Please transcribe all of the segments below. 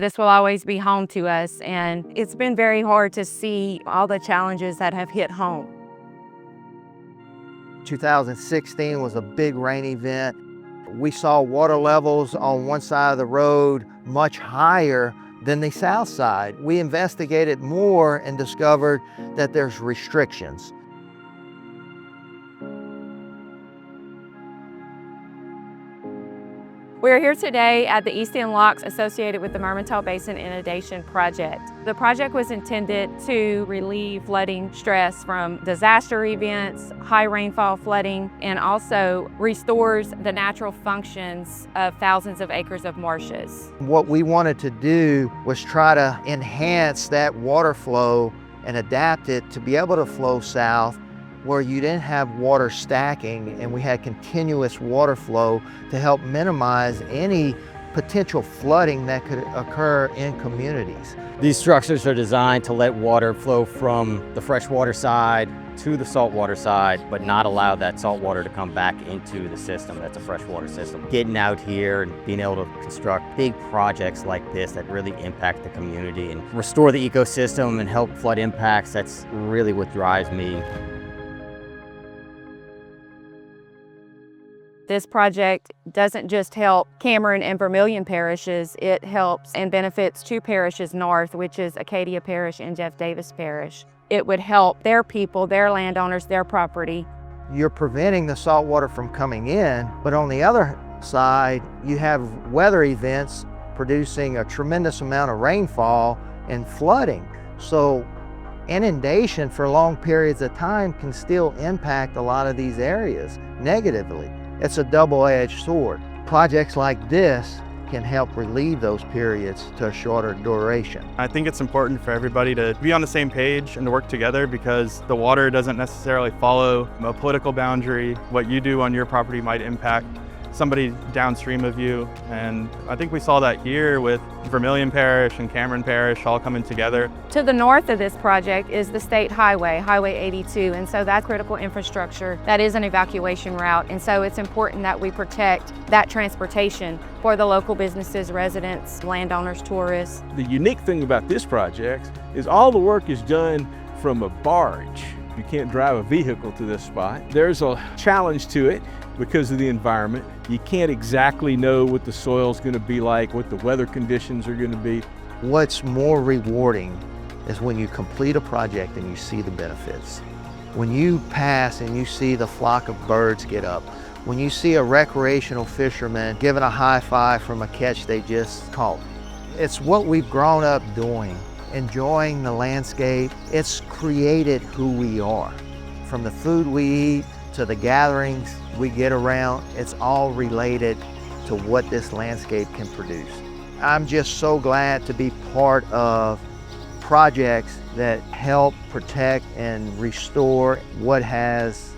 This will always be home to us, and it's been very hard to see all the challenges that have hit home. 2016 was a big rain event. We saw water levels on one side of the road much higher than the south side. We investigated more and discovered that there's restrictions. We're here today at the East End locks associated with the Mermentau Basin Inundation project. The project was intended to relieve flooding stress from disaster events, high rainfall flooding, and also restores the natural functions of thousands of acres of marshes. What we wanted to do was try to enhance that water flow and adapt it to be able to flow south where you didn't have water stacking, and we had continuous water flow to help minimize any potential flooding that could occur in communities. These structures are designed to let water flow from the freshwater side to the saltwater side, but not allow that saltwater to come back into the system. That's a freshwater system. Getting out here and being able to construct big projects like this that really impact the community and restore the ecosystem and help flood impacts, that's really what drives me. This project doesn't just help Cameron and Vermilion parishes, it helps and benefits two parishes north, which is Acadia Parish and Jeff Davis Parish. It would help their people, their landowners, their property. You're preventing the salt water from coming in, but on the other side, you have weather events producing a tremendous amount of rainfall and flooding. So inundation for long periods of time can still impact a lot of these areas negatively. It's a double-edged sword. Projects like this can help relieve those periods to a shorter duration. I think it's important for everybody to be on the same page and to work together, because the water doesn't necessarily follow a political boundary. What you do on your property might impact somebody downstream of you. And I think we saw that here with Vermilion Parish and Cameron Parish all coming together. To the north of this project is the state highway, Highway 82, and so that's critical infrastructure. That is an evacuation route, and so it's important that we protect that transportation for the local businesses, residents, landowners, tourists. The unique thing about this project is all the work is done from a barge. You can't drive a vehicle to this spot. There's a challenge to it because of the environment. You can't exactly know what the soil's going to be like, what the weather conditions are going to be. What's more rewarding is when you complete a project and you see the benefits. When you pass and you see the flock of birds get up, when you see a recreational fisherman giving a high five from a catch they just caught. It's what we've grown up doing, enjoying the landscape. It's created who we are. From the food we eat to the gatherings we get around, it's all related to what this landscape can produce. I'm just so glad to be part of projects that help protect and restore what has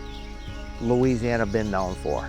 Louisiana been known for.